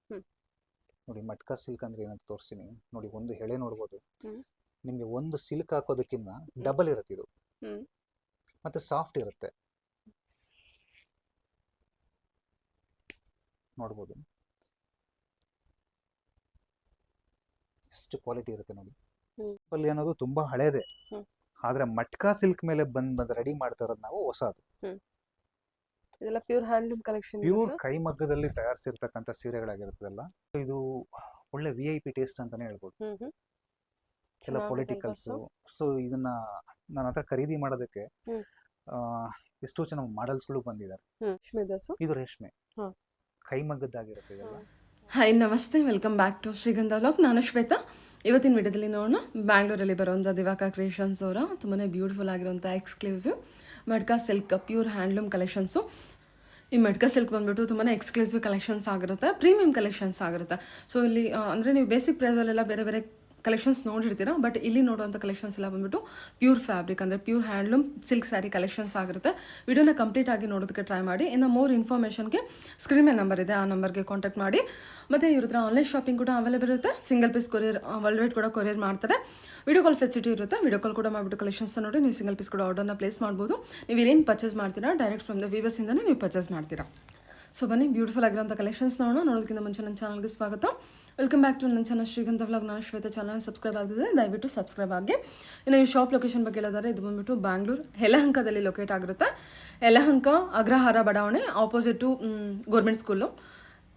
ಹ್ಮ್. ನೋಡಿ ಮಟ್ಕಾ ಸಿಲ್ಕ್ ಅಂದ್ರೆ ಏನಂತ ತೋರಿಸ್ತೀನಿ ನೋಡಿ. ಒಂದು ಎಳೆ ನೋಡ್ಬೋದು ಹ್ಮ್. ನಿಮಗೆ. ಒಂದು ಸಿಲ್ಕ್ ಹಾಕೋದಕ್ಕಿಂತ ಹ್ಮ್. ಡಬಲ್ ಇರುತ್ತೆ ಇದು. ಹ್ಮ್. ಮತ್ತೆ ಸಾಫ್ಟ್ ಇರುತ್ತೆ ನೋಡ್ಬೋದು. ಎಷ್ಟು ಕ್ವಾಲಿಟಿ ಇರುತ್ತೆ ನೋಡಿ. ಹ್ಮ್. ಪಲ್ಲಿ ಅನ್ನೋದು ತುಂಬಾ ಹಳೇದೆ. ಹ್ಮ್. ಆದ್ರೆ ಮಟ್ಕಾ ಸಿಲ್ಕ್ ಮೇಲೆ ಬಂದ್ ರೆಡಿ ಮಾಡ್ತಾ ಇರೋದು ನಾವು ಹೊಸದು. ಇದೆಲ್ಲ ಪ್ಯೂರ್ ಹ್ಯಾಂಡ್ಲೂಮ್ ಕಲೆಕ್ಷನ್ ಪ್ಯೂರ್ ಕೈಮಗ್ಗದಲ್ಲಿ ತಯಾರಿಸಿರ್ತಕ್ಕಂಥ ಸೀರೆಗಳಾಗಿರುತ್ತದಲ್ಲ. ಇದು ಒಳ್ಳೆ VIP ಟೇಸ್ಟ್ ಅಂತಾನೆ ಹೇಳ್ಬೋದು. ಎಲ್ಲ ಪೊಲಿಟಿಕಲ್ಸು. ಸೊ ಇದನ್ನ ನನ್ನ ಹತ್ರ ಖರೀದಿ ಮಾಡೋದಕ್ಕೆ ಎಷ್ಟೋ ಜನ ಮಾಡೆಲ್ಸ್ಗಳು ಬಂದಿದ್ದಾರೆ. ಇದು ರೇಷ್ಮೆ ಕೈಮಗ್ಗದ್ದಾಗಿರುತ್ತೆ ಇದೆಲ್ಲ. ಹಾಯ್ ನಮಸ್ತೆ, ವೆಲ್ಕಮ್ ಬ್ಯಾಕ್ ಟು ಶ್ರೀಗಂಧ ವ್ಲಾಗ್. ನಾನು ಶ್ವೇತಾ. ಇವತ್ತಿನ ವಿಡಿಯೋದಲ್ಲಿ ನೋಡೋಣ ಬ್ಯಾಂಗ್ಳೂರಲ್ಲಿ ಬರುವಂಥ ದಿವಾಕಾ ಕ್ರಿಯೇಷನ್ಸ್ ಅವರ ತುಂಬಾ ಬ್ಯೂಟಿಫುಲ್ ಆಗಿರುವಂಥ exclusive Matka silk pure handloom collections. ಈ ಮಡ್ಕಾ ಸಿಲ್ಕ್ ಬಂದ್ಬಿಟ್ಟು ತುಂಬಾ ಎಕ್ಸ್ಕ್ಲೂಸಿವ್ ಕಲೆಕ್ಷನ್ಸ್ ಆಗಿರುತ್ತೆ, ಪ್ರೀಮಿಯಂ ಕಲೆಕ್ಷನ್ಸ್ ಆಗಿರುತ್ತೆ. ಸೊ ಇಲ್ಲಿ ಅಂದರೆ ನೀವು ಬೇಸಿಕ್ ಪ್ರೈಸಲ್ಲೆಲ್ಲ ಬೇರೆ ಬೇರೆ ಕಲೆಕ್ಷನ್ಸ್ ನೋಡಿರ್ತೀರಾ, ಬಟ್ ಇಲ್ಲಿ ನೋಡುವಂಥ ಕಲೆಕ್ಷನ್ಸ್ ಎಲ್ಲ ಬಂದ್ಬಿಟ್ಟು ಪ್ಯೂರ್ ಫ್ಯಾಬ್ರಿಕ್ ಅಂದರೆ pure handloom silk saree collections ಆಗಿರುತ್ತೆ. ವಿಡಿಯೋನ ಕಂಪ್ಲೀಟ್ ಆಗಿ ನೋಡೋದಕ್ಕೆ ಟ್ರೈ ಮಾಡಿ. ಇನ್ನು ಮೋರ್ ಇನ್ಫಾರ್ಮೇಷನ್ಗೆ ಸ್ಕ್ರೀನ್ ಮೇಲೆ ನಂಬರ್ ಇದೆ, ಆ ನಂಬರ್ಗೆ ಕಾಂಟ್ಯಾಕ್ಟ್ ಮಾಡಿ. ಮತ್ತು ಇವ್ರ ಹತ್ರ ಆನ್ಲೈನ್ ಶಾಪಿಂಗ್ ಕೂಡ ಅವೈಲೇಬಲ್ ಇರುತ್ತೆ. Single piece courier world wide ಕೂಡ ಕೊರಿಯರ್ ಮಾಡ್ತಾರೆ. ವಿಡಿಯೋ ಕಾಲ್ ಫೆಸಿಲಿಟಿ ಇರುತ್ತೆ. ವಿಡಿಯೋ ಕಾಲ್ ಕೂಡ ಮಾಡಿಬಿಟ್ಟು ಕಲೆಕ್ಷನ್ಸ್ ನೋಡಿ ನೀವು ಸಿಂಗಲ್ ಪೀಸ್ ಕೂಡ ಆರ್ಡರ್ನ ಪ್ಲೇಸ್ ಮಾಡ್ಬೋದು. ನೀವು ಏನೇನು ಪರ್ಚೇಸ್ ಮಾಡ್ತೀರಾ ಡೈರೆಕ್ಟ್ ಫ್ರಮ್ ದ ವೀವರ್ಸಿಂದನೇ ನೀವು ಪರ್ಚೇಸ್ ಮಾಡ್ತೀರಾ. ಸೊ ಬನ್ನಿ ಬ್ಯೂಟಿಫುಲ್ ಆಗಿರೋಂಥ ಕಲೆಕ್ಷನ್ಸ್ ನೋಡೋದಕ್ಕಿಂತ ಮುಂಚೆ ನನ್ನ ಚಾನಲ್ಗೆ ಸ್ವಾಗತ. ವೆಲ್ಕಮ್ ಬ್ಯಾಕ್ ಟು ನನ್ನ ಚಾನಲ್ ಶ್ರೀಗಂಧ ವ್ಲಾಗ್. ನಾನು ಶ್ವೇತಾ. ಚಾನಲ್ ಸಬ್ಸ್ಕ್ರೈಬ್ ಆಗಿದೆ, ದಯವಿಟ್ಟು ಸಬ್ಸ್ಕ್ರೈಬ್ ಆಗಿ. ಇನ್ನು ಈ ಶಾಪ್ ಲೊಕೇಶನ್ ಬಗ್ಗೆ ಹೇಳಿದರೆ ಇದು ಬಂದುಬಿಟ್ಟು ಬ್ಯಾಂಗ್ಳೂರು ಯಲಹಂಕದಲ್ಲಿ ಲೊಕೇಟ್ ಆಗಿರುತ್ತೆ. ಯಲಹಂಕ ಅಗ್ರಹಾರ ಬಡಾವಣೆ ಆಪೋಸಿಟು ಗೌರ್ಮೆಂಟ್ ಸ್ಕೂಲು.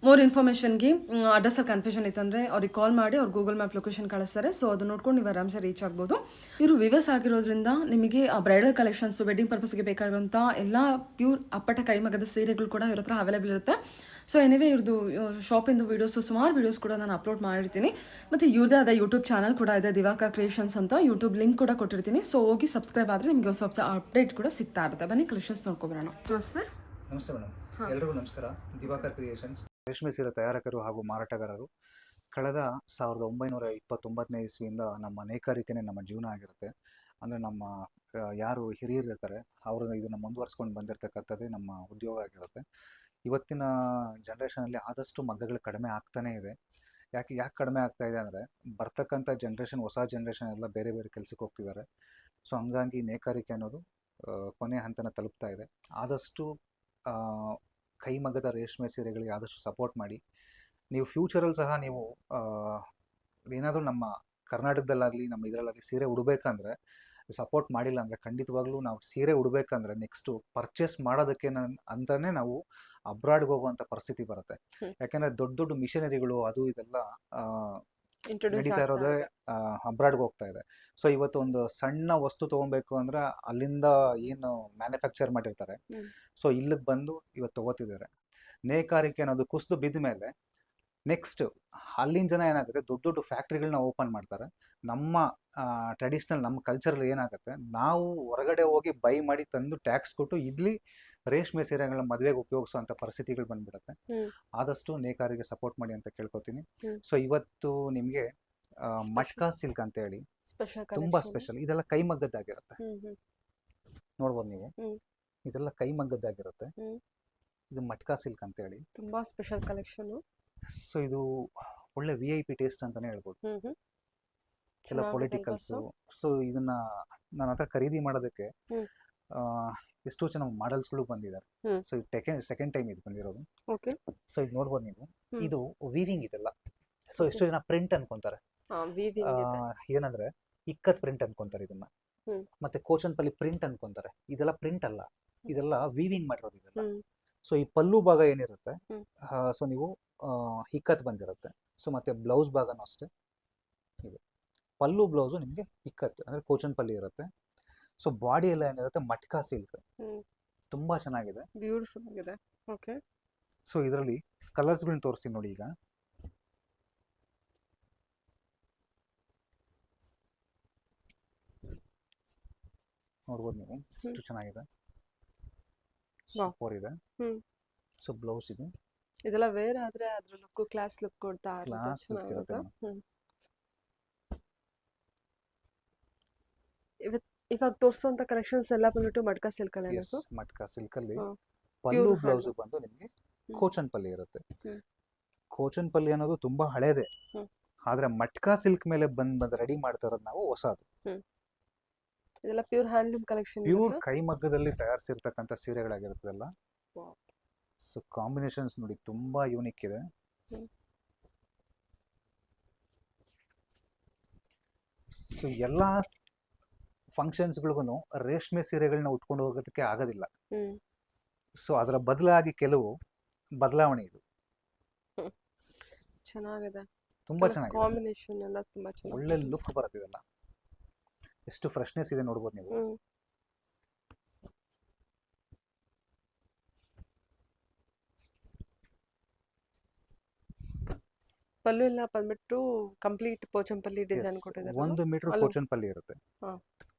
ಮೋರ್ ಇನ್ಫಾರ್ಮೇಷನ್ಗೆ ಅಡ್ರೆಸ್ಸಲ್ಲಿ ಕನ್ಫ್ಯೂಷನ್ ಇತ್ತಂದರೆ ಅವ್ರಿಗೆ ಕಾಲ್ ಮಾಡಿ ಅವ್ರು ಗೂಗಲ್ ಮ್ಯಾಪ್ ಲೊಕೇಶನ್ ಕಳಿಸ್ತಾರೆ. ಸೊ ಅದು ನೋಡ್ಕೊಂಡು ನೀವು ಆರಾಮ್ಸೆ ರೀಚ್ ಆಗ್ಬೋದು. ಇವರು ವಿವರ್ಸ್ ಆಗಿರೋದ್ರಿಂದ ನಿಮಗೆ ಆ ಬ್ರೈಡಲ್ ಕಲೆಕ್ಷನ್ಸ್ ವೆಡ್ಡಿಂಗ್ ಪರ್ಪಸ್ಗೆ ಬೇಕಾಗಿರುವಂಥ ಎಲ್ಲ ಪ್ಯೂರ್ ಅಪ್ಪಟ ಕೈಮಗ್ಗದ ಸೀರೆಗಳು ಕೂಡ ಇವ್ರ ಹತ್ರ ಅವೈಲೇಬಲ್ ಇರುತ್ತೆ. ಸೊ ಎನಿವೇ ಇವ್ರದ್ದು ಶಾಪಿಂದು ವೀಡಿಯೋಸು ಸುಮಾರು ವೀಡಿಯೋಸ್ ಕೂಡ ನಾನು ಅಪ್ಲೋಡ್ ಮಾಡಿರ್ತೀನಿ. ಮತ್ತು ಇವ್ರದ್ದೇ ಆದ ಯೂಟ್ಯೂಬ್ ಚಾನಲ್ ಕೂಡ ಇದೆ, ದಿವಾಕಾ ಕ್ರಿಯೇಷನ್ಸ್ ಅಂತ. ಯೂಟ್ಯೂಬ್ ಲಿಂಕ್ ಕೂಡ ಕೊಟ್ಟಿರ್ತೀನಿ. ಸೊ ಹೋಗಿ ಸಬ್ಸ್ಕ್ರೈಬ್ ಆದರೆ ನಿಮಗೆ ಹೊಸ ಹೊಸ ಅಪ್ಡೇಟ್ ಕೂಡ ಸಿಗ್ತಾ ಇರುತ್ತೆ. ಬನ್ನಿ ಕಲೆಕ್ಷನ್ಸ್ ನೋಡ್ಕೊಬರೋಣ. ನಮಸ್ತೆ. ನಮಸ್ತೆ ಮೇಡಮ್, ಎಲ್ರಿಗೂ ನಮಸ್ಕಾರ. ದಿವಾಕಾ ಕ್ರಿಯೇಷನ್ಸ್ ರೇಷ್ಮೆ ಸೀರೆ ತಯಾರಕರು ಹಾಗೂ ಮಾರಾಟಗಾರರು. ಕಳೆದ 1929ನೇ ಇಸ್ವಿಯಿಂದ ನಮ್ಮ ನೇಕಾರಿಕೆನೇ ನಮ್ಮ ಜೀವನ ಆಗಿರುತ್ತೆ. ಅಂದರೆ ನಮ್ಮ ಯಾರು ಹಿರಿಯರು ಇರ್ತಾರೆ ಅವರು ಇದನ್ನು ಮುಂದುವರ್ಸ್ಕೊಂಡು ಬಂದಿರತಕ್ಕಂಥದ್ದೇ ನಮ್ಮ ಉದ್ಯೋಗ ಆಗಿರುತ್ತೆ. ಇವತ್ತಿನ ಜನ್ರೇಷನಲ್ಲಿ ಆದಷ್ಟು ಮಗ್ಗಗಳು ಕಡಿಮೆ ಆಗ್ತಾನೇ ಇದೆ. ಯಾಕೆ ಕಡಿಮೆ ಆಗ್ತಾ ಇದೆ ಅಂದರೆ ಬರ್ತಕ್ಕಂಥ ಜನ್ರೇಷನ್, ಹೊಸ ಜನ್ರೇಷನ್ ಎಲ್ಲ ಬೇರೆ ಬೇರೆ ಕೆಲಸಕ್ಕೆ ಹೋಗ್ತಿದ್ದಾರೆ. ಸೊ ಹಂಗಾಗಿ ನೇಕಾರಿಕೆ ಅನ್ನೋದು ಕೊನೆ ಹಂತನ ತಲುಪ್ತಾ ಇದೆ. ಆದಷ್ಟು ಕೈಮಗ್ಗದ ರೇಷ್ಮೆ ಸೀರೆಗಳಿಗೆ ಆದಷ್ಟು ಸಪೋರ್ಟ್ ಮಾಡಿ. ನೀವು ಫ್ಯೂಚರಲ್ಲಿ ಸಹ ನೀವು ಏನಾದರೂ ನಮ್ಮ ಕರ್ನಾಟಕದಲ್ಲಾಗಲಿ ನಮ್ಮ ಇದರಲ್ಲಾಗಲಿ ಸೀರೆ ಉಡಬೇಕಂದ್ರೆ ಸಪೋರ್ಟ್ ಮಾಡಿಲ್ಲ ಅಂದರೆ ಖಂಡಿತವಾಗ್ಲೂ ನಾವು ಸೀರೆ ಉಡಬೇಕಂದ್ರೆ ನೆಕ್ಸ್ಟು ಪರ್ಚೇಸ್ ಮಾಡೋದಕ್ಕೆ ಅಂತಲೇ ನಾವು ಅಬ್ರಾಡ್ಗೆ ಹೋಗುವಂಥ ಪರಿಸ್ಥಿತಿ ಬರುತ್ತೆ. ಯಾಕೆಂದರೆ ದೊಡ್ಡ ದೊಡ್ಡ ಮಿಷನರಿಗಳು ಅದು ಇದೆಲ್ಲ ನಡೀತಾ ಇರೋದೇ ಅಬ್ರಾಡ್ಗೆ ಹೋಗ್ತಾ ಇದೆ. ಸೊ ಇವತ್ತು ಒಂದು ಸಣ್ಣ ವಸ್ತು ತೊಗೊಬೇಕು ಅಂದರೆ ಅಲ್ಲಿಂದ ಏನು ಮ್ಯಾನುಫ್ಯಾಕ್ಚರ್ ಮಾಡಿರ್ತಾರೆ, ಸೊ ಇಲ್ಲಿಗೆ ಬಂದು ಇವತ್ತು ತೊಗೋತಿದ್ದಾರೆ. ನೇಕಾರಿಕೆ ಅನ್ನೋದು ಕುಸಿದು ಬಿದ್ದ ಮೇಲೆ ನೆಕ್ಸ್ಟ್ ಅಲ್ಲಿನ ಜನ ಏನಾಗುತ್ತೆ, ದೊಡ್ಡ ದೊಡ್ಡ ಫ್ಯಾಕ್ಟ್ರಿಗಳನ್ನ ಓಪನ್ ಮಾಡ್ತಾರೆ. ನಮ್ಮ ಟ್ರೆಡಿಷ್ನಲ್ ನಮ್ಮ ಕಲ್ಚರಲ್ಲಿ ಏನಾಗುತ್ತೆ, ನಾವು ಹೊರಗಡೆ ಹೋಗಿ ಬೈ ಮಾಡಿ ತಂದು ಟ್ಯಾಕ್ಸ್ ಕೊಟ್ಟು ಇಲ್ಲಿ ರೇಷ್ಮೆ ಸೀರೆಗಳನ್ನ ಮದುವೆಗೆ ಉಪಯೋಗಿಸುವಂಥ ಪರಿಸ್ಥಿತಿಗಳು ಬಂದ್ಬಿಡುತ್ತೆ. ಆದಷ್ಟು ನೇಕಾರಿಗೆ ಸಪೋರ್ಟ್ ಮಾಡಿ ಅಂತ ಕೇಳ್ಕೊತೀನಿ. ಸೊ ಇವತ್ತು ನಿಮಗೆ ಮಟ್ಕಾ ಸಿಲ್ಕ್ ಅಂತ ಹೇಳಿ ತುಂಬಾ ಸ್ಪೆಷಲ್. ಇದೆಲ್ಲ ಕೈಮಗ್ಗದ್ದಾಗಿರುತ್ತೆ, ನೋಡ್ಬೋದು ನೀವು. ಇದೆಲ್ಲ ಕೈಮಗ್ಗದ್ದಾಗಿರುತ್ತೆ. ಇದು ಮಟ್ಕಾ ಸಿಲ್ಕ್ ಅಂತ ಹೇಳಿ ತುಂಬಾ ಸ್ಪೆಷಲ್ ಕಲೆಕ್ಷನ್. ಸೊ ಇದು ಒಳ್ಳೆ VIP ಟೇಸ್ಟ್ ಅಂತಾನೆ ಹೇಳ್ಬೋದು. ಎಲ್ಲ ಪೊಲಿಟಿಕಲ್ಸು. ಸೊ ಇದನ್ನ ನನ್ನ ಹತ್ರ ಖರೀದಿ ಮಾಡೋದಕ್ಕೆ ಎಷ್ಟೋ ಜನ ಮಾಡೆಲ್ಸ್ಗಳು ಬಂದಿದ್ದಾರೆ. ಸೊ ಸೆಕೆಂಡ್ ಟೈಮ್ ಇದು ಬಂದಿರೋದು. ಸೊ ಇದು ನೋಡ್ಬೋದು ನೀವು, ಇದು ವೀವಿಂಗ್ ಇದೆಲ್ಲ. ಸೊ ಎಷ್ಟೋ ಜನ ಪ್ರಿಂಟ್ ಅನ್ಕೊಂತಾರೆ, ಏನಂದ್ರೆ ಇಕ್ಕತ್ ಪ್ರಿಂಟ್ ಅನ್ಕೊಂತಾರೆ ಇದನ್ನ, ಮತ್ತೆ ಕೋಚನ್ಪಲ್ಲಿ ಪ್ರಿಂಟ್ ಅನ್ಕೊಂತಾರೆ. ಇದೆಲ್ಲ ಪ್ರಿಂಟ್ ಅಲ್ಲ, ಇದೆಲ್ಲ ವೀವಿಂಗ್ ಮಾಡಿರೋದು ಇದೆಲ್ಲ. ಸೊ ಈ ಪಲ್ಲು ಭಾಗ ಏನಿರುತ್ತೆ, ಸೊ ನೀವು ಇಕ್ಕತ್ ಬಂದಿರುತ್ತೆ. ಸೊ ಮತ್ತೆ ಬ್ಲೌಸ್ ಭಾಗನೂ ಅಷ್ಟೇ. ಇದು ಪಲ್ಲು ಬ್ಲೌಸು ನಿಮಗೆ ಇಕ್ಕತ್ ಅಂದ್ರೆ ಕೋಚನ್ ಪಲ್ಲಿ ಇರುತ್ತೆ. ಸೊ ಬಾಡಿ ಎಲ್ಲ ಏನಿರುತ್ತೆ ಮಟ್ಕಾ ಸಿಲ್ಕ್, ತುಂಬಾ ಚೆನ್ನಾಗಿದೆ, ಬ್ಯೂಟಿಫುಲ್ ಆಗಿದೆ. ಓಕೆ. ಸೊ ಇದರಲ್ಲಿ ಕಲರ್ಸ್ಗಳನ್ನ ತೋರಿಸ್ತೀನಿ ನೋಡಿ. ಈಗ ನೋಡ್ಬೋದು ನೀವು, ಎಷ್ಟು ಚೆನ್ನಾಗಿದೆ, ಸೂಪರ್ ಇದೆ. ಸೊ ಬ್ಲೌಸ್ ಇದು, ಇದೆಲ್ಲ ವೇರ್ ಆದ್ರೆ ಅದ್ರ ಲುಕ್ ಕ್ಲಾಸ್ ಲುಕ್ ಕೊಡ್ತಾ ಇರುತ್ತೆ. ಇವಾಗ ತೋರಿಸುವಂತ ಕಲೆಕ್ಷನ್ಸ್ ಎಲ್ಲ ಬಂದ್ಬಿಟ್ಟು ಮಟ್ಕಾ ಸಿಲ್ಕ್ ಅಲ್ಲಿ. ಮಟ್ಕಾ ಸಿಲ್ಕ್ ಅಲ್ಲಿ ಪಲ್ಲು ಬ್ಲೌಸ್ ಬಂದು ನಿಮಗೆ ಕೋಚನ್ ಪಲ್ಲಿ ಇರುತ್ತೆ. ಕೋಚನ್ಪಲ್ಲಿ ಅನ್ನೋದು ತುಂಬಾ ಹಳೇದೆ. ಹ್ಮ್. ಆದ್ರೆ ಮಟ್ಕಾ ಸಿಲ್ಕ್ ಮೇಲೆ ಬಂದ್ ರೆಡಿ ಮಾಡ್ತಾ ಇರೋದು ನಾವು ಹೊಸದು. ಇದೆಲ್ಲ ಪ್ಯೂರ್ ಹ್ಯಾಂಡ್ಲೂಮ್ ಕಲೆಕ್ಷನ್ ಪ್ಯೂರ್ ಕೈಮಗ್ಗದಲ್ಲಿ ತಯಾರಿಸಿರ್ತಕ್ಕಂಥ ಸೀರೆಗಳಾಗಿರ್ತದಲ್ಲ. Wow. ಸೊ ಕಾಂಬಿನೇಷನ್ಸ್ ನೋಡಿ ತುಂಬಾ ಯೂನಿಕ್ ಇದೆ. ಹ್ಮ್. ಸೊ ಎಲ್ಲಾ ಫಂಕ್ಷನ್ಸ್ಗಳಿಗೂ ರೇಷ್ಮೆ ಸೀರೆಗಳನ್ನ ಉಟ್ಕೊಂಡು ಹೋಗೋದಕ್ಕೆ ಆಗೋದಿಲ್ಲ. ಸೊ ಅದರ ಬದಲಾಗಿ ಕೆಲವು ಬದಲಾವಣೆ ಇದು. ಚೆನ್ನಾಗಿದೆ. ತುಂಬಾ ಚೆನ್ನಾಗಿದೆ. ಕಾಂಬಿನೇಷನ್ ಎಲ್ಲ ತುಂಬಾ ಚೆನ್ನಾಗಿದೆ. ಒಳ್ಳೆ ಲುಕ್ ಬರುತ್ತಿದೆಲ್ಲ. ಎಷ್ಟು ಫ್ರೆಶ್ನೆಸ್ ಇದೆ ನೋಡ್ಬೋದು ನೀವು. ಪಲ್ಲು ಎಲ್ಲ ಬಂದ್ಬಿಟ್ಟು ಕಂಪ್ಲೀಟ್ ಪೋಚಂಪಲ್ಲಿ ಡಿಸೈನ್ Yes, ಕೊಟ್ಟಿದ್ದಾರೆ. 1 ಮೀಟರ್ ಅಲ್ವಾ? ಕೋಚನ್ಪಲ್ಲಿ ಇರುತ್ತೆ.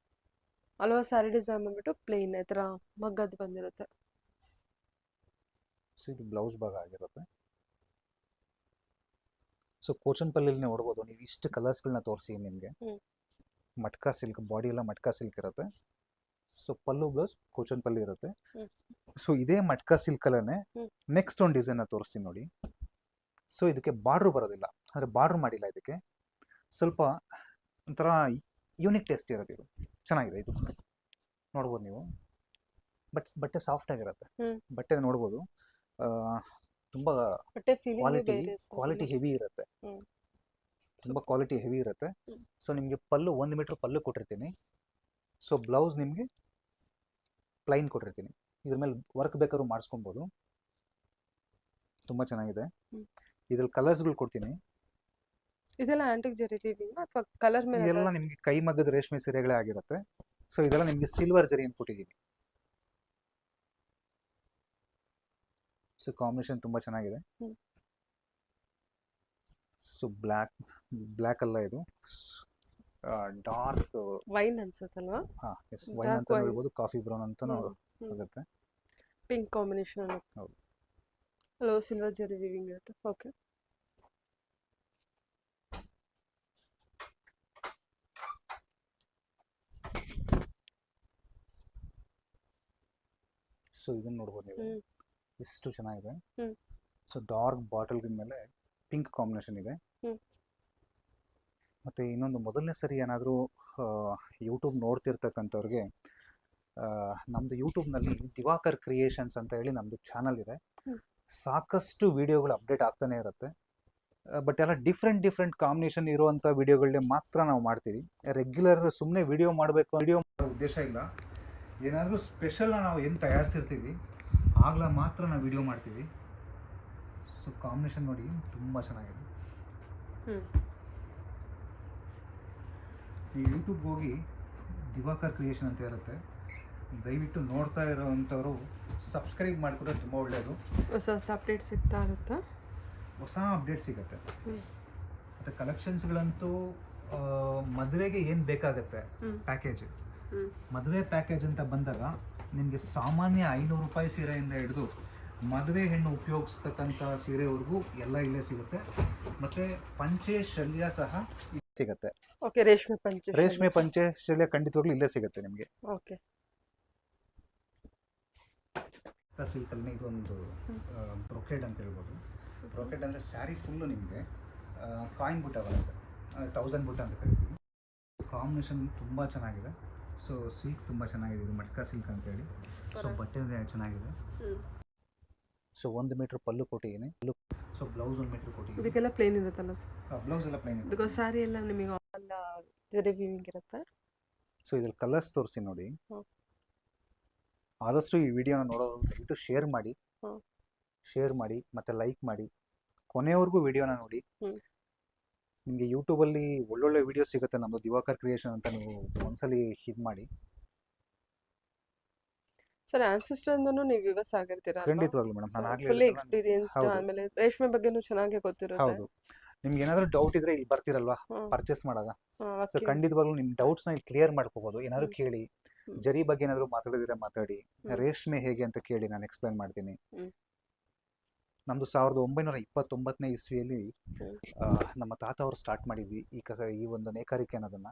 ಅಲ್ವಾ ಸ್ಯಾರಿ ಡಿಸೈನ್ ಬಂದ್ಬಿಟ್ಟು ಪ್ಲೇನ್ ಈ ತರ ಮಗ್ಗದ್ದು ಬಂದಿರುತ್ತೆ. ಸೊ ಇದು ಬ್ಲೌಸ್ ಭಾಗ ಆಗಿರುತ್ತೆ. ಸೊ ಕೋಚನ್ಪಲ್ಲಿ ನೋಡ್ಬೋದು ನೀವು ಇಷ್ಟು ಕಲರ್ಸ್ಗಳನ್ನ ತೋರಿಸಿ ನಿಮಗೆ. ಮಟ್ಕಾ ಸಿಲ್ಕ್ ಬಾಡಿ ಎಲ್ಲ ಮಟ್ಕಾ ಸಿಲ್ಕ್ ಇರುತ್ತೆ. ಸೊ ಪಲ್ಲು ಬ್ಲೌಸ್ ಕೋಚನ್ಪಲ್ಲಿ ಇರುತ್ತೆ. ಸೊ ಇದೇ ಮಟ್ಕಾ ಸಿಲ್ಕ್ ಅಲ್ಲೇ ನೆಕ್ಸ್ಟ್ ಒಂದು ಡಿಸೈನ್ ತೋರಿಸ್ತೀನಿ ನೋಡಿ. ಸೊ ಇದಕ್ಕೆ ಬಾರ್ಡ್ರು ಬರೋದಿಲ್ಲ, ಅಂದರೆ ಬಾರ್ಡ್ರ್ ಮಾಡಿಲ್ಲ ಇದಕ್ಕೆ. ಸ್ವಲ್ಪ ಒಂಥರ ಯೂನಿಕ್ ಟೇಸ್ಟ್ ಇರುತ್ತೆ. ಇದು ಚೆನ್ನಾಗಿದೆ. ಇದು ನೋಡ್ಬೋದು ನೀವು. ಬಟ್ಟೆ ಸಾಫ್ಟ್ ಆಗಿರುತ್ತೆ. ಬಟ್ಟೆ ನೋಡ್ಬೋದು. ತುಂಬ ಬಟ್ಟೆ ಫೀಲಿಂಗ್ ಕ್ವಾಲಿಟಿ ಹೆವಿ ಇರುತ್ತೆ. ತುಂಬ ಕ್ವಾಲಿಟಿ ಹೆವಿ ಇರುತ್ತೆ. ಸೊ ನಿಮಗೆ ಪಲ್ಲು 1 ಮೀಟರ್ ಪಲ್ಲು ಕೊಟ್ಟಿರ್ತೀನಿ. ಸೊ ಬ್ಲೌಸ್ ನಿಮಗೆ ಪ್ಲೈನ್ ಕೊಟ್ಟಿರ್ತೀನಿ. ಇದ್ರ ಮೇಲೆ ವರ್ಕ್ ಬೇಕಾದ್ರೂ ಮಾಡಿಸ್ಕೊಬೋದು. ತುಂಬ ಚೆನ್ನಾಗಿದೆ. ಇದ್ರಲ್ಲಿ ಕಲರ್ಸ್ಗಳು ಕೊಡ್ತೀನಿ. ಇದೆಲ್ಲ ಆಂಟಿಕ್ ಜರಿ ವೀವಿಂಗ್ ಅಥವಾ ಕಲರ್ ಮೇಲೆ ಇದೆಲ್ಲ ನಿಮಗೆ ಕೈಮಗ್ಗದ ರೇಷ್ಮೆ ಸೀರೆಗಳೇ ಆಗಿರುತ್ತೆ. ಸೊ ಇದೆಲ್ಲ ನಿಮಗೆ ಸಿಲ್ವರ್ ಜರಿಯನ್ನು ಕೊಟ್ಟಿದ್ದೀನಿ. ಸೊ ಕಾಂಬಿನೇಷನ್ ತುಂಬ ಚೆನ್ನಾಗಿದೆ. ಸೊ ಬ್ಲ್ಯಾಕ್ ಅಲ್ಲ, ಇದು ಡಾರ್ಕ್ ವೈನ್ ಅನ್ಸುತ್ತಲ್ವಾ? ಎಸ್, ವೈನ್ ಅಂತ ಹೇಳ್ಬೋದು, ಕಾಫಿ ಬ್ರೌನ್ ಅಂತಾನೂ ಆಗುತ್ತೆ. Pink combination. ಹೌದು. ಅಲ್ಲೋ ಸಿಲ್ವರ್ ಜರಿ ವೀವಿಂಗ್ ಇರುತ್ತೆ. ಓಕೆ. ಸೊ ಇದನ್ನ ನೋಡ್ಬೋದು ನೀವು. ಎಷ್ಟು ಚೆನ್ನಾಗಿದೆ. ಸೊ ಡಾರ್ಕ್ ಬಾಟಲ್ ಮೇಲೆ ಪಿಂಕ್ ಕಾಂಬಿನೇಷನ್ ಇದೆ. ಮತ್ತು ಇನ್ನೊಂದು, ಮೊದಲನೇ ಸರಿ ಏನಾದರೂ ಯೂಟ್ಯೂಬ್ ನೋಡ್ತಿರ್ತಕ್ಕಂಥವ್ರಿಗೆ ನಮ್ಮದು ಯೂಟ್ಯೂಬ್ನಲ್ಲಿ ದಿವಾಕರ್ ಕ್ರಿಯೇಷನ್ಸ್ ಅಂತ ಹೇಳಿ ನಮ್ಮದು ಚಾನಲ್ ಇದೆ. ಸಾಕಷ್ಟು ವಿಡಿಯೋಗಳು ಅಪ್ಡೇಟ್ ಆಗ್ತಾನೆ ಇರುತ್ತೆ. ಬಟ್ ಎಲ್ಲ ಡಿಫ್ರೆಂಟ್ ಕಾಂಬಿನೇಷನ್ ಇರುವಂಥ ವಿಡಿಯೋಗಳನ್ನೇ ಮಾತ್ರ ನಾವು ಮಾಡ್ತೀವಿ. ರೆಗ್ಯುಲರ್ ಸುಮ್ಮನೆ ವಿಡಿಯೋ ಮಾಡೋ ಉದ್ದೇಶ ಇಲ್ಲ. ಏನಾದರೂ ಸ್ಪೆಷಲ್ನ ನಾವು ಏನು ತಯಾರಿಸಿರ್ತೀವಿ ಆಗಲ ಮಾತ್ರ ನಾವು ವಿಡಿಯೋ ಮಾಡ್ತೀವಿ. ಸೊ ಕಾಂಬಿನೇಷನ್ ನೋಡಿ ತುಂಬ ಚೆನ್ನಾಗಿದೆ. ಈ ಯೂಟ್ಯೂಬ್ಗೆ ಹೋಗಿ ದಿವಾಕರ್ ಕ್ರಿಯೇಷನ್ ಅಂತ ಇರುತ್ತೆ. ದಯವಿಟ್ಟು ನೋಡ್ತಾ ಇರೋವಂಥವ್ರು ಸಬ್ಸ್ಕ್ರೈಬ್ ಮಾಡಿಕೊಂಡ್ರೆ ತುಂಬ ಒಳ್ಳೆಯದು. ಹೊಸ ಅಪ್ಡೇಟ್ ಸಿಗ್ತಾ ಇರುತ್ತೆ. ಹೊಸ ಅಪ್ಡೇಟ್ ಸಿಗುತ್ತೆ. ಮತ್ತು ಕಲೆಕ್ಷನ್ಸ್ಗಳಂತೂ ಮದುವೆಗೆ ಏನು ಬೇಕಾಗತ್ತೆ ಪ್ಯಾಕೇಜ್, ಮದುವೆ ಪ್ಯಾಕೇಜ್ ಅಂತ ಬಂದಾಗ ನಿಮಗೆ ಸಾಮಾನ್ಯ 500 ರೂಪಾಯಿ ಸೀರೆಯಿಂದ ಹಿಡಿದು ಮದುವೆ ಹೆಣ್ಣು ಉಪಯೋಗಿಸ್ತಕ್ಕಂಥ ಸೀರೆವರೆಗೂ ಎಲ್ಲ ಇಲ್ಲೇ ಸಿಗುತ್ತೆ. ಮತ್ತು ಪಂಚೆ ಶಲ್ಯ ಸಹ ಸಿಗುತ್ತೆ. ಓಕೆ. ರೇಷ್ಮೆ ಪಂಚೆ ಶಲ್ಯ ಖಂಡಿತವಾಗ್ಲೂ ಇಲ್ಲೇ ಸಿಗುತ್ತೆ ನಿಮಗೆ. ಓಕೆ. ಸಿಲ್ಕಲ್ಲಿ ಇದೊಂದು ಬ್ರೊಕೆಡ್ ಅಂತ ಹೇಳ್ಬೋದು. ಬ್ರೊಕೆಡ್ ಅಂದರೆ ಸ್ಯಾರಿ ಫುಲ್ಲು ನಿಮಗೆ ಕಾಯಿನ್ ಬುಟ್ಟ ಬರುತ್ತೆ, 1000 ಬುಟ್ಟ ಅಂತ ಕರಿತೀವಿ. ಕಾಂಬಿನೇಷನ್ ತುಂಬ ಚೆನ್ನಾಗಿದೆ. ಸೊ ಸಿಲ್ಕ್ ತುಂಬ ಚೆನ್ನಾಗಿದೆ. ಇದು ಮಟ್ಕಾ ಸಿಲ್ಕ್ ಅಂತೇಳಿ. ಸೊ ಬಟ್ಟೆ ಚೆನ್ನಾಗಿದೆ. ಸೊ 1 ಮೀಟರ್ ಪಲ್ಲು ಕೊಟ್ಟಿದ್ದೀನಿ. ಸೊ ಬ್ಲೌಸ್ 1 ಮೀಟರ್ ಕೊಟ್ಟಿದ್ದೀನಿ. ಇದಕ್ಕೆಲ್ಲ ಪ್ಲೇನ್ ಇರುತ್ತಲ್ಲ ಸರ್? ಬ್ಲೌಸ್ ಎಲ್ಲ ಪ್ಲೇನ್ ಇರುತ್ತೆ. ಬಿಕಾಸ್ ಸ್ಯಾರಿ ಎಲ್ಲ ನಿಮಗೆ ಎಲ್ಲ ಜರಿ ವೀವಿಂಗ್ ಇರುತ್ತೆ. ಸೊ ಇದ್ರಲ್ಲಿ ಕಲರ್ಸ್ ತೋರಿಸ್ತೀನಿ ನೋಡಿ. ಆದಷ್ಟು ಈ ವಿಡಿಯೋನ ನೋಡೋರು ದಯವಿಟ್ಟು ಶೇರ್ ಮಾಡಿ ಮತ್ತು ಲೈಕ್ ಮಾಡಿ. ಕೊನೆವರೆಗೂ ವಿಡಿಯೋನ ನೋಡಿ. ನಿಮಗೆ ಯೂಟ್ಯೂಬಲ್ಲಿ ಒಳ್ಳೊಳ್ಳೆ ವಿಡಿಯೋ ಸಿಗುತ್ತೆ ನಮ್ಮದು ದಿವಾಕರ್ ಕ್ರಿಯೇಷನ್ ಅಂತ. ನೀವು ಒಂದ್ಸಲಿ ಇದು ಮಾಡಿ. ಸರ್ ಆನ್ಸಿಸ್ಟರ್ ಅಂದನು ನೀವು ವಿವಸ್ ಆಗಿರ್ತೀರಾ? ಖಂಡಿತವಾಗ್ಲೂ ಮೇಡಮ್. ನಾನು ಆಗಲೇ ಫುಲ್ಲಿ ಎಕ್ಸ್ಪೀರಿಯನ್ಸ್ಡ್. ಆಮೇಲೆ ರೇಷ್ಮೆ ಬಗ್ಗೆನೂ ಚೆನ್ನಾಗಿ ಗೊತ್ತಿರುತ್ತೆ. ಹೌದು. ನಿಮ್ಗೆ ಏನಾದರೂ ಡೌಟ್ ಇದ್ರೆ ಇಲ್ಲಿ ಬರ್ತಿರಲ್ವಾ ಪರ್ಚೇಸ್ ಮಾಡಾಗ, ಸೊ ಖಂಡಿತವಾಗ್ಲೂ ನಿಮ್ಮ ಡೌಟ್ಸ್ನ ಇಲ್ಲಿ ಕ್ಲಿಯರ್ ಮಾಡ್ಕೋಬೋದು. ಏನಾದ್ರು ಕೇಳಿ, ಜರಿ ಬಗ್ಗೆ ಏನಾದರೂ ಮಾತಾಡಿದ್ರೆ ಮಾತಾಡಿ, ರೇಷ್ಮೆ ಹೇಗೆ ಅಂತ ಕೇಳಿ, ನಾನು ಎಕ್ಸ್ಪ್ಲೈನ್ ಮಾಡ್ತೀನಿ. ನಮ್ಮದು 1929ನೇ ಇಸ್ವಿಯಲ್ಲಿ ನಮ್ಮ ತಾತ ಅವರು ಸ್ಟಾರ್ಟ್ ಮಾಡಿದ್ವಿ ಈ ಒಂದು ನೇಕಾರಿಕೆ ಅನ್ನೋದನ್ನ.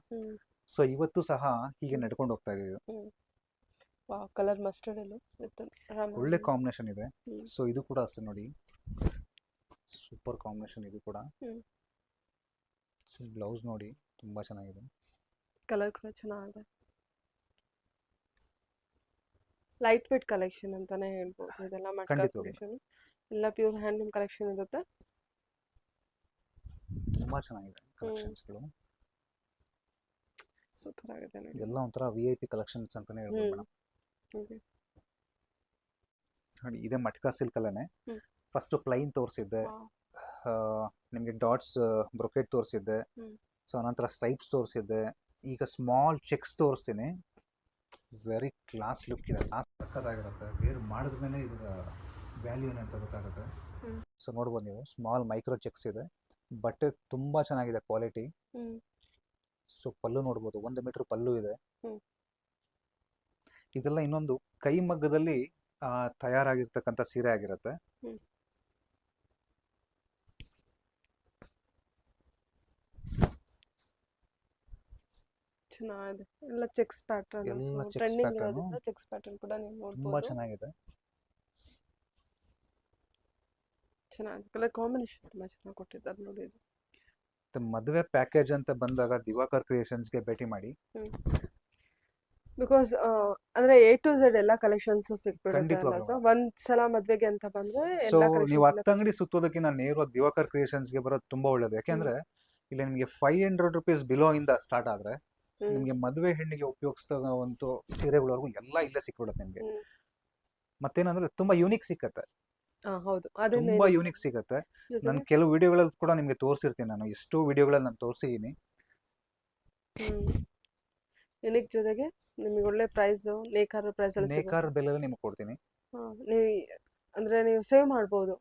ಸೊ ಇವತ್ತು ಸಹ ಹೀಗೆ ನಡ್ಕೊಂಡು ಹೋಗ್ತಾ ಇದೆ. ಕಲರ್ ಮಸ್ಟರ್ಡ್ ಎಲ್ಲ ಒಳ್ಳೆ ಕಾಂಬಿನೇಷನ್ ಇದೆ. ಸೊ ಇದು ಕೂಡ ಅಷ್ಟೇ ನೋಡಿ. ಸೂಪರ್ ಕಾಂಬಿನೇಷನ್ ಇದು ಕೂಡ. ಹ್ಮ್. ಸೊ ಬ್ಲೌಸ್ ನೋಡಿ ತುಂಬ ಚೆನ್ನಾಗಿದೆ. ಕಲರ್ ಕೂಡ ಚೆನ್ನಾಗಿದೆ. ಲೈಟ್ ವೇಟ್ ಕಲೆಕ್ಷನ್ ಅಂತಾನೆ ಹೇಳ್ಬೋದು ಇದೆಲ್ಲ. ಮಟ್ಕಾ ಖಂಡಿತವಾಗ್ಲೂ. ಕಲೆಕ್ಷನ್ ಎಲ್ಲ ಪ್ಯೂರ್ ಹ್ಯಾಂಡ್ಲೂಮ್ ಕಲೆಕ್ಷನ್ ಇರುತ್ತೆ. ತುಂಬ ಚೆನ್ನಾಗಿದೆ ಕಲೆಕ್ಷನ್ಸ್ಗಳು. ಸೂಪರ್ ಆಗಿದೆ ನೋಡಿ. ಇದೆಲ್ಲ ಒಂಥರ VIP ಕಲೆಕ್ಷನ್ಸ್ ಅಂತಾನೆ ಹೇಳ್ಬೋದು ಹ್ಮ್. ಮೇಡಮ್. Okay. ನೋಡಿ ಇದೆ ಮಟ್ಕಾ ಸಿಲ್ಕ್ ಅಲ್ಲೇ. ಹ್ಮ್. ಫಸ್ಟ್ ಪ್ಲೈನ್ ತೋರಿಸಿದ್ದೆ, Wow. ನಿಮಗೆ ಡಾಟ್ಸ್ ಬ್ರೊಕೆಟ್ ತೋರಿಸಿದ್ದೆ. ಹ್ಮ್. ಸೊ ಅನಂತರ ಸ್ಟ್ರೈಪ್ಸ್ ತೋರಿಸಿದ್ದೆ. ಈಗ ಸ್ಮಾಲ್ ಚೆಕ್ಸ್ ತೋರಿಸ್ತೀನಿ. ವೆರಿ ಕ್ಲಾಸ್ ಲುಕ್ ಇದೆ. ಸಕ್ಕತ್ತಾಗಿರುತ್ತೆ. ವೇರ್ ಮಾಡಿದ್ಮೇಲೆ ಇದರ ವ್ಯಾಲ್ಯೂ ಏನಂತ ಗೊತ್ತಾಗುತ್ತೆ. ಹ್ಮ್. ಸೊ ನೋಡ್ಬೋದು ನೀವು, ಸ್ಮಾಲ್ ಮೈಕ್ರೋ ಚೆಕ್ಸ್ ಇದೆ. ಬಟ್ಟೆ ತುಂಬ ಚೆನ್ನಾಗಿದೆ ಕ್ವಾಲಿಟಿ. ಹ್ಮ್. ಸೊ ಪಲ್ಲು ನೋಡ್ಬೋದು, 1 ಮೀಟರ್ ಪಲ್ಲು ಇದೆ. ಹ್ಮ್. ಇದೆಲ್ಲ ಇನ್ನೊಂದು ಕೈಮಗ್ಗದಲ್ಲಿ ತಯಾರಾಗಿರ್ತಕ್ಕಂಥ ಸೀರೆ ಆಗಿರುತ್ತೆ. ಹ್ಮ್. ಚೆನ್ನಾಗಿದೆ. ಎಲ್ಲ ಚೆಕ್ಸ್ ಪ್ಯಾಟರ್ನ್, ಎಲ್ಲ ಚೆಕ್ಸ್ ಟ್ರೆಂಡಿಂಗ್ ಪ್ಯಾಟರ್ನ್ ಇರೋದ್ರಿಂದ ಚೆಕ್ಸ್ ಪ್ಯಾಟರ್ನ್ ಕೂಡ ನೀವು ತುಂಬ ನೋಡ್ಬೋದು. ಚೆನ್ನಾಗಿದೆ. ಚೆನ್ನಾಗಿದೆ. ಕಲರ್ ಕಾಂಬಿನೇಷನ್ ತುಂಬಾ ಚೆನ್ನಾಗಿ ಕೊಟ್ಟಿದ್ದಾರೆ ನೋಡಿ ಇದು. ಮತ್ತೆ ಮದುವೆ ಪ್ಯಾಕೇಜ್ ಅಂತ ಬಂದಾಗ ದಿವಾಕರ್ ಕ್ರಿಯೇಷನ್ಸ್ಗೆ ಭೇಟಿ ಮಾಡಿ. ಬಿಕಾಸ್ ಅಂದ್ರೆ A to Z ಎಲ್ಲ ಕಲೆಕ್ಷನ್ಸ್ ಸಿಕ್ಬಿಡುತ್ತೆ ಅಲ್ಲ ಖಂಡಿತವಾಗ್ಲೂ ಸರ್. ಒಂದ್ಸಲ ಮದ್ವೆಗೆ ಅಂತ ಬಂದ್ರೆ ಸೊ ಎಲ್ಲ ನೀವು ಕಲೆಕ್ಷನ್ಸ್ 10 ಅಂಗಡಿ ಸುತ್ತೋದಕ್ಕಿಂತ ನೇರವಾಗಿ ದಿವಾಕರ್ ಕ್ರಿಯೇಷನ್ಸ್ಗೆ ಬರೋದು ತುಂಬಾ ಒಳ್ಳೇದು. ಯಾಕೆಂದ್ರೆ ಇಲ್ಲಿ ನಿಮಗೆ 500 rupees ಬಿಲೋ ಇಂದ ಸ್ಟಾರ್ಟ್ ಆದ್ರೆ ನಿಮಗೆ ಮದುವೆ ಹೆಣ್ಣಿಗೆ ಉಪಯೋಗಿಸ್ತಕ್ಕಂಥ ಸೀರೆಗಳವರೆಗೂ ಎಲ್ಲ ಇಲ್ಲೇ ಸಿಕ್ಬಿಡುತ್ತೆ ನಿಮಗೆ. ಮತ್ತೇನಂದ್ರೆ ತುಂಬಾ ಯೂನಿಕ್ ಸಿಕ್ಕತ್ತೆ, ಹೌದು. ಅದೇ ತುಂಬಾ ಯೂನಿಕ್ ಸಿಗತ್ತೆ. ನಾನು ಕೆಲವು ವಿಡಿಯೋಗಳಲ್ಲಿ ಕೂಡ ನಿಮಗೆ ತೋರಿಸಿರ್ತೀನಿ. ನಾನು ಎಷ್ಟೋ ವಿಡಿಯೋಗಳಲ್ಲಿ ನಾನು ತೋರಿಸಿದ್ದೀನಿ. ಯೂನಿಕ್ ಜೊತೆಗೆ ನಿಮಗೆ ಒಳ್ಳೆ ಪ್ರೈಸ್, ನೇಕಾರ ಪ್ರೈಸ್ ಅಲ್ಲಿ ನೇಕಾರ ಬೆಲೆಲ್ಲ ನಿಮಗೆ ಕೊಡ್ತೀನಿ. ನೀವು ಅಂದ್ರೆ ನೀವು ಸೇವ್ ಮಾಡ್ಬೋದು.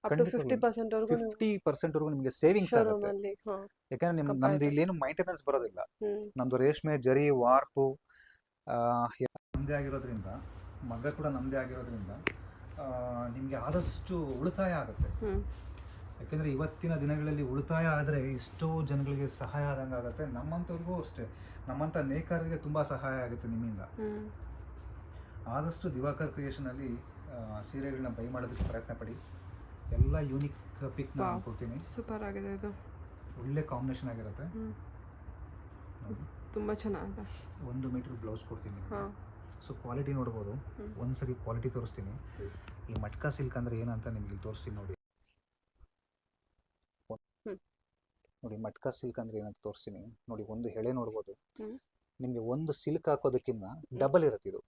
ಅಪ್ ಟು ಖಂಡಿತವಾಗ್ಲೂ 50% ವರೆಗೂ ನೀವು 50% ವರೆಗೂ ನಿಮಗೆ ಸೇವಿಂಗ್ಸ್ ಶೋರೂಮ್ ಆಗುತ್ತೆ. ಅಲ್ಲಿ. ಯಾಕಂದ್ರೆ ನಮ್ದು ಇಲ್ಲೇನು ಮೈಂಟೆನೆನ್ಸ್ ಬರೋದಿಲ್ಲ. ಹ್ಮ್. ನಮ್ದು ರೇಷ್ಮೆ, ಜರಿ, ವಾರ್ಪು ನಮ್ಮದೇ ಆಗಿರೋದ್ರಿಂದ, ಮಗ್ಗ ಕೂಡ ನಮ್ಮದೇ ಆಗಿರೋದ್ರಿಂದ ನಿಮಗೆ ಆದಷ್ಟು ಉಳಿತಾಯ ಆಗುತ್ತೆ. ಯಾಕೆಂದರೆ ಇವತ್ತಿನ ದಿನಗಳಲ್ಲಿ ಉಳಿತಾಯ ಆದರೆ ಎಷ್ಟೋ ಜನಗಳಿಗೆ ಸಹಾಯ ಆದಂಗೆ ಆಗುತ್ತೆ. ನಮ್ಮಂಥವ್ರಿಗೂ ಅಷ್ಟೇ, ನಮ್ಮಂಥ ನೇಕಾರರಿಗೆ ತುಂಬ ಸಹಾಯ ಆಗುತ್ತೆ ನಿಮ್ಮಿಂದ. ಆದಷ್ಟು ದಿವಾಕರ್ ಕ್ರಿಯೇಷನಲ್ಲಿ ಸೀರೆಗಳನ್ನ ಬೈ ಮಾಡೋದಕ್ಕೆ ಪ್ರಯತ್ನ ಪಡಿ. ಎಲ್ಲ ಯೂನಿಕ್ ಪಿಕ್ ನಾನು ಕೊಡ್ತೀನಿ. ಸೂಪರ್ ಆಗಿದೆ ಇದು. ಒಳ್ಳೆ ಕಾಂಬಿನೇಷನ್ ಆಗಿರುತ್ತೆ. ತುಂಬ ಚೆನ್ನಾಗಿದೆ. 1 ಮೀಟರ್ ಬ್ಲೌಸ್ ಕೊಡ್ತೀನಿ. ಸೊ ಕ್ವಾಲಿಟಿ ನೋಡ್ಬೋದು. ಒಂದ್ಸರಿ ಕ್ವಾಲಿಟಿ ತೋರಿಸ್ತೀನಿ. ಈ ಮಟ್ಕಾ ಸಿಲ್ಕ್ ಅಂದರೆ ಏನಂತ ನಿಮ್ಗೆ ಇಲ್ಲಿ ತೋರಿಸ್ತೀನಿ ನೋಡಿ. ನೋಡಿ ಮಟ್ಕಾ ಸಿಲ್ಕ್ ಅಂದರೆ ಏನಂತ ತೋರಿಸ್ತೀನಿ ನೋಡಿ. ಒಂದು ಎಳೆ ನೋಡ್ಬೋದು. ನಿಮಗೆ ಒಂದು ಸಿಲ್ಕ್ ಹಾಕೋದಕ್ಕಿಂತ ಡಬಲ್ ಇರುತ್ತೆ ಇದು.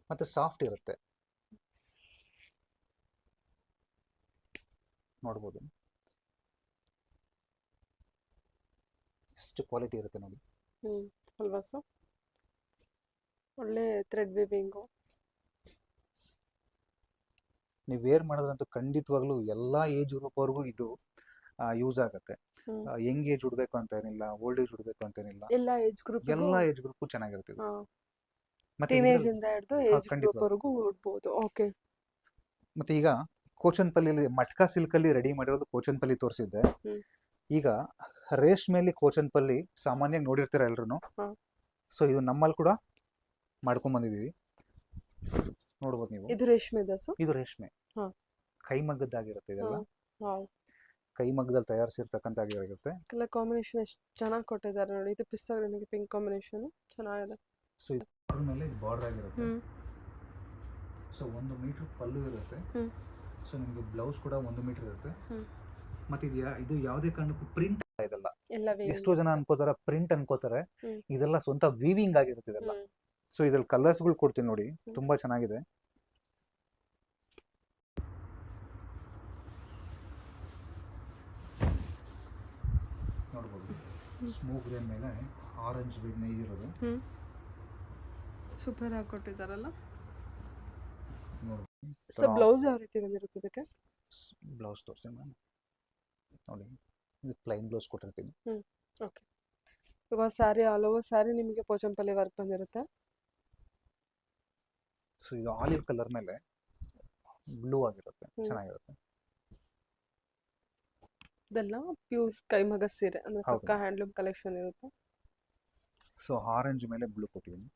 ಮತ್ತೆ ಸಾಫ್ಟ್ ಇರುತ್ತೆ ನೋಡ್ಬೋದು. ಎಷ್ಟು ಕ್ವಾಲಿಟಿ ಇರುತ್ತೆ ನೋಡಿ. ಅಲ್ವಾ ಸರ್? ಒಳ್ಳೆ ಥ್ರೆಡ್ ವೇವಿಂಗು. ನೀವು ವೇರ್ ಮಾಡೋದ್ರಂತೂ ಖಂಡಿತವಾಗ್ಲೂ ಎಲ್ಲ ಏಜ್ ಗ್ರೂಪ್ವರೆಗೂ ಇದು ಯೂಸ್ ಆಗುತ್ತೆ. ಯಂಗ್ ಏಜ್ ಉಡ್ಬೇಕು ಅಂತ ಏನಿಲ್ಲ, ಓಲ್ಡ್ ಏಜ್ ಉಡ್ಬೇಕು ಅಂತ ಏನಿಲ್ಲ, ಎಲ್ಲ ಏಜ್ ಗ್ರೂಪ್ ಚೆನ್ನಾಗಿರುತ್ತೆ. ಮತ್ತೆ ಟೀನೇಜ್ ಇಂದ ಹಿಡಿದು ಏಜ್ ಗ್ರೂಪ್ ವರೆಗೂ ಉಡ್ಬೋದು. ಓಕೆ. ಮತ್ತೆ ಈಗ ಕೋಚನ್ಪಲ್ಲಿ ಮಟ್ಕಾ ಸಿಲ್ಕ್ ಅಲ್ಲಿ ರೆಡಿ ಮಾಡಿರೋದು ಕೋಚನ್ಪಲ್ಲಿ ತೋರಿಸಿದ್ದೆ. ಈಗ ರೇಷ್ಮೆಯಲ್ಲಿ ಕೋಚನ್ಪಲ್ಲಿ ಸಾಮಾನ್ಯವಾಗಿ ನೋಡಿರ್ತೀರ ಎಲ್ರು. ಸೊ ಇದು ನಮ್ಮಲ್ಲಿ ಕೂಡ ಮಾಡ್ಕೊಂಡ್ ಬಂದಿದೀವಿ, ನೋಡ್ಬೋದು ನೀವು. ಇದು ರೇಷ್ಮೆ ದಸು. ಇದು ರೇಷ್ಮೆ ಕೈಮಗ್ಗದ್ದಾಗಿರುತ್ತೆ. ಇದೆಲ್ಲ ವಾವ್. ಕೈಮಗ್ಗದಲ್ಲಿ ತಯಾರಿಸಿರ್ತಕ್ಕಂಥಾಗಿರುತ್ತೆ. ಕಲರ್ ಕಾಂಬಿನೇಷನ್ ಎಷ್ಟು ಚೆನ್ನಾಗಿ ಕೊಟ್ಟಿದ್ದಾರೆ ನೋಡಿ. ಇದು ಪಿಸ್ತಾ ಗ್ರೀನ್ಗೆ ಪಿಂಕ್ ಕಾಂಬಿನೇಷನ್ ಚೆನ್ನಾಗಿದೆ. ಸೊ ಇದ್ರ ಮೇಲೆ ಇದು ಬಾರ್ಡರ್ ಆಗಿರುತ್ತೆ. ಸೊ 1 ಮೀಟರ್ ಪಲ್ಲು ಇರುತ್ತೆ. ಸೊ ನಿಮಗೆ ಬ್ಲೌಸ್ ಕೂಡ 1 ಮೀಟರ್ ಇರುತ್ತೆ. ಮತ್ತೆ ಇದು ಯಾವುದೇ ಕಾರಣಕ್ಕೂ ಪ್ರಿಂಟ್ ಇದೆಲ್ಲ. ಎಷ್ಟೋ ಜನ ಅನ್ಕೋತಾರೆ ಪ್ರಿಂಟ್ ಅನ್ಕೋತಾರೆ, ಇದೆಲ್ಲ ಸ್ವಂತ ವೀವಿಂಗ್ ಆಗಿರುತ್ತೆ ಇದೆಲ್ಲ. ಸೊ ಇದ್ರಲ್ಲಿ ಕಲರ್ಸ್ಗಳು ಕೊಡ್ತೀನಿ ನೋಡಿ, ತುಂಬಾ ಚೆನ್ನಾಗಿದೆ. ನೋಡ್ಬೋದು ಸ್ಮೋಕ್ ಗ್ರೇನ್ ಮೇಲೆ ಆರೆಂಜ್ ಬೀಡ್ ನೇಯ್ದಿರೋದು. ಸೂಪರ್ ಆಗಿ ಕೊಟ್ಟಿದ್ದಾರಲ್ಲ. ನೋಡಿ ಸೊ ಬ್ಲೌಸ್ ಯಾವ ರೀತಿ ಬಂದಿರುತ್ತೆ ಇದಕ್ಕೆ? ಬ್ಲೌಸ್ ತೋರಿಸ್ತೀನಿ ನಾನು ನೋಡಿ. ಇದು ಪ್ಲೈನ್ ಬ್ಲೌಸ್ ಕೊಟ್ಟಿರ್ತೀನಿ. ಓಕೆ. ಇವಾಗ ಸ್ಯಾರಿ ಆಲ್ ಓವರ್ ಸ್ಯಾರಿ ನಿಮಗೆ ಪೋಚಂಪಲ್ಲಿ ವರ್ಕ್ ಬಂದಿರುತ್ತೆ. ಸೊ ಇದು ಆಲಿವ್ ಕಲರ್ ಮೇಲೆ ಬ್ಲೂ ಆಗಿರುತ್ತೆ, ಚೆನ್ನಾಗಿರುತ್ತೆ. ಇದೆಲ್ಲ ಪ್ಯೂರ್ ಕೈಮಗ್ಗ ಸೀರೆ ಅಂದ್ರೆ ಪಕ್ಕಾ ಹ್ಯಾಂಡ್ಲೂಮ್ ಕಲೆಕ್ಷನ್ ಇರುತ್ತೆ. ಸೊ ಆರೆಂಜ್ ಮೇಲೆ ಬ್ಲೂ ಕೊಟ್ಟಿದ್ದೀನಿ.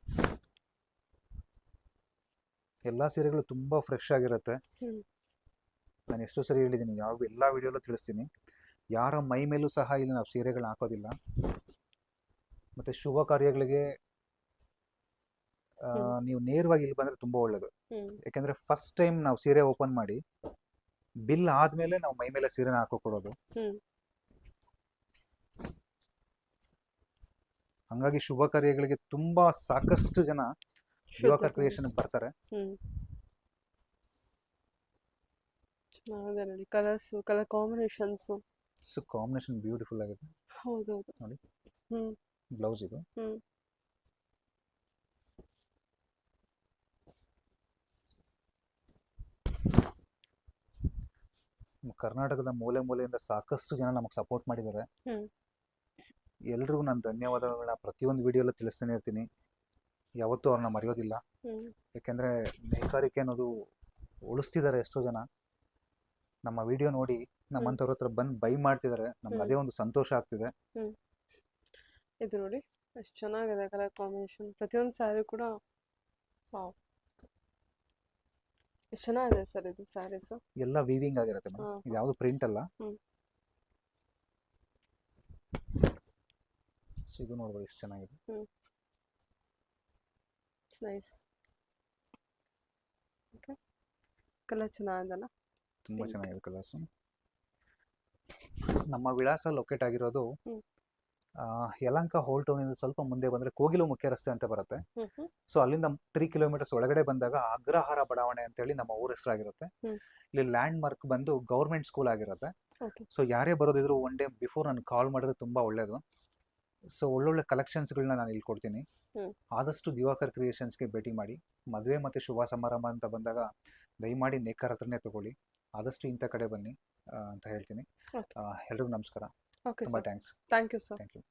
ಎಲ್ಲ ಸೀರೆಗಳು ತುಂಬಾ ಫ್ರೆಶ್ ಆಗಿರುತ್ತೆ. ನಾನು ಎಷ್ಟೋ ಸರಿ ಹೇಳಿದ್ದೀನಿ, ಎಲ್ಲ ವಿಡಿಯೋಲ್ಲೂ ತಿಳಿಸ್ತೀನಿ, ಯಾರ ಮೈ ಮೇಲೂ ಸಹ ಇಲ್ಲಿ ನಾವು ಸೀರೆಗಳನ್ನ ಹಾಕೋದಿಲ್ಲ. ಮತ್ತು ಶುಭ ಕಾರ್ಯಗಳಿಗೆ ನೀವು ನೇರವಾಗಿ ಇಲ್ಲಿ ಬಂದರೆ ತುಂಬ ಒಳ್ಳೆಯದು. ಯಾಕೆಂದರೆ ಫಸ್ಟ್ ಟೈಮ್ ನಾವು ಸೀರೆ ಓಪನ್ ಮಾಡಿ ಬಿಲ್ ಆದಮೇಲೆ ನಾವು ಮೈ ಮೇಲೆ ಸೀರೆನ ಹಾಕೊಡೋದು. ಹಂಗಾಗಿ ಶುಭ ಕಾರ್ಯಗಳಿಗೆ ತುಂಬ ಸಾಕಷ್ಟು ಜನ ದಿವಾಕರ್ ಕ್ರಿಯೇಷನ್ಗೆ ಬರ್ತಾರೆ. ಚೆನ್ನಾಗಿದೆ ನೋಡಿ, ಕಲರ್ ಕಾಂಬಿನೇಷನ್ಸು. ಕಾಂಬಿನೇಷನ್ ಬ್ಯೂಟಿಫುಲ್ ಆಗಿದೆ. ಹೌದೌದು ನೋಡಿ, ಬ್ಲೌಸ್ ಇದು. ಕರ್ನಾಟಕದ ಮೂಲೆ ಮೂಲೆಯಿಂದ ಸಾಕಷ್ಟು ಜನ ನಮಗೆ ಸಪೋರ್ಟ್ ಮಾಡಿದ್ದಾರೆ. ಎಲ್ರಿಗೂ ನಾನು ಧನ್ಯವಾದಗಳನ್ನ ಪ್ರತಿಯೊಂದು ವಿಡಿಯೋಲ್ಲೂ ತಿಳಿಸ್ತಾನೆ ಇರ್ತೀನಿ. ಯಾವತ್ತೂ ಅವ್ರನ್ನ ಮರೆಯೋದಿಲ್ಲ. ಯಾಕೆಂದರೆ ನೇಕಾರಿಕೆ ಅನ್ನೋದು ಉಳಿಸ್ತಿದ್ದಾರೆ ಎಷ್ಟೋ ಜನ. ನಮ್ಮ ವಿಡಿಯೋ ನೋಡಿ ನಮ್ಮಂಥವ್ರ ಹತ್ರ ಬಂದು ಬೈ ಮಾಡ್ತಿದ್ದಾರೆ. ನಮ್ಗೆ ಅದೇ ಒಂದು ಸಂತೋಷ ಆಗ್ತಿದೆ. ಇದು ನೋಡಿ ಎಷ್ಟು ಚೆನ್ನಾಗಿದೆ ಕಲರ್ ಕಾಂಬಿನೇಷನ್. ಪ್ರತಿಯೊಂದು ಸ್ಯಾರಿ ಕೂಡ ವಾವ್, ಎಷ್ಟು ಚೆನ್ನಾಗಿದೆ ಸರ್ ಇದು ಸ್ಯಾರೀಸ್. ಎಲ್ಲ ವೀವಿಂಗ್ ಆಗಿರುತ್ತೆ ಮೇಡಮ್, ಇದು ಯಾವುದು ಪ್ರಿಂಟ್ ಅಲ್ಲ. ಸೊ ಇದು ನೋಡ್ಬೋದು ಎಷ್ಟು ಚೆನ್ನಾಗಿದೆ. ನೈಸ್. ಓಕೆ, ಕಲರ್ ಚೆನ್ನಾಗಿದೆಲ್ಲ, ತುಂಬ ಚೆನ್ನಾಗಿದೆ ಕಲರ್ಸು. ನಮ್ಮ ವಿಳಾಸ ಲೊಕೇಟ್ ಆಗಿರೋದು ಯಲಹಂಕ ಹೋಲ್ ಟೌನಿಂದ ಸ್ವಲ್ಪ ಮುಂದೆ ಬಂದರೆ ಕೋಗಿಲು ಮುಖ್ಯ ರಸ್ತೆ ಅಂತ ಬರುತ್ತೆ. ಸೊ ಅಲ್ಲಿಂದ 3 ಕಿಲೋಮೀಟರ್ಸ್ ಒಳಗಡೆ ಬಂದಾಗ ಅಗ್ರಹಾರ ಬಡಾವಣೆ ಅಂತೇಳಿ ನಮ್ಮ ಊರ ಹೆಸರಾಗಿರುತ್ತೆ. ಇಲ್ಲಿ ಲ್ಯಾಂಡ್ ಮಾರ್ಕ್ ಬಂದು ಗೌರ್ಮೆಂಟ್ ಸ್ಕೂಲ್ ಆಗಿರುತ್ತೆ. ಸೊ ಯಾರೇ ಬರೋದಿದ್ರು ಒನ್ ಡೇ ಬಿಫೋರ್ ನಾನು ಕಾಲ್ ಮಾಡಿದ್ರೆ ತುಂಬ ಒಳ್ಳೆಯದು. ಸೊ ಒಳ್ಳೊಳ್ಳೆ ಕಲೆಕ್ಷನ್ಸ್ಗಳನ್ನ ನಾನು ಇಲ್ಲಿ ಕೊಡ್ತೀನಿ. ಆದಷ್ಟು ದಿವಾಕರ್ ಕ್ರಿಯೇಷನ್ಸ್ಗೆ ಭೇಟಿ ಮಾಡಿ. ಮದುವೆ ಮತ್ತು ಶುಭ ಸಮಾರಂಭ ಅಂತ ಬಂದಾಗ ದಯಮಾಡಿ ನೇಕಾರ್ ಹತ್ರನೇ ತಗೊಳ್ಳಿ. ಆದಷ್ಟು ಇಂಥ ಕಡೆ ಬನ್ನಿ ಅಂತ ಹೇಳ್ತೀನಿ. ಎಲ್ರಿಗೂ ನಮಸ್ಕಾರ. ತುಂಬ thanks. Thank you sir. Thank you.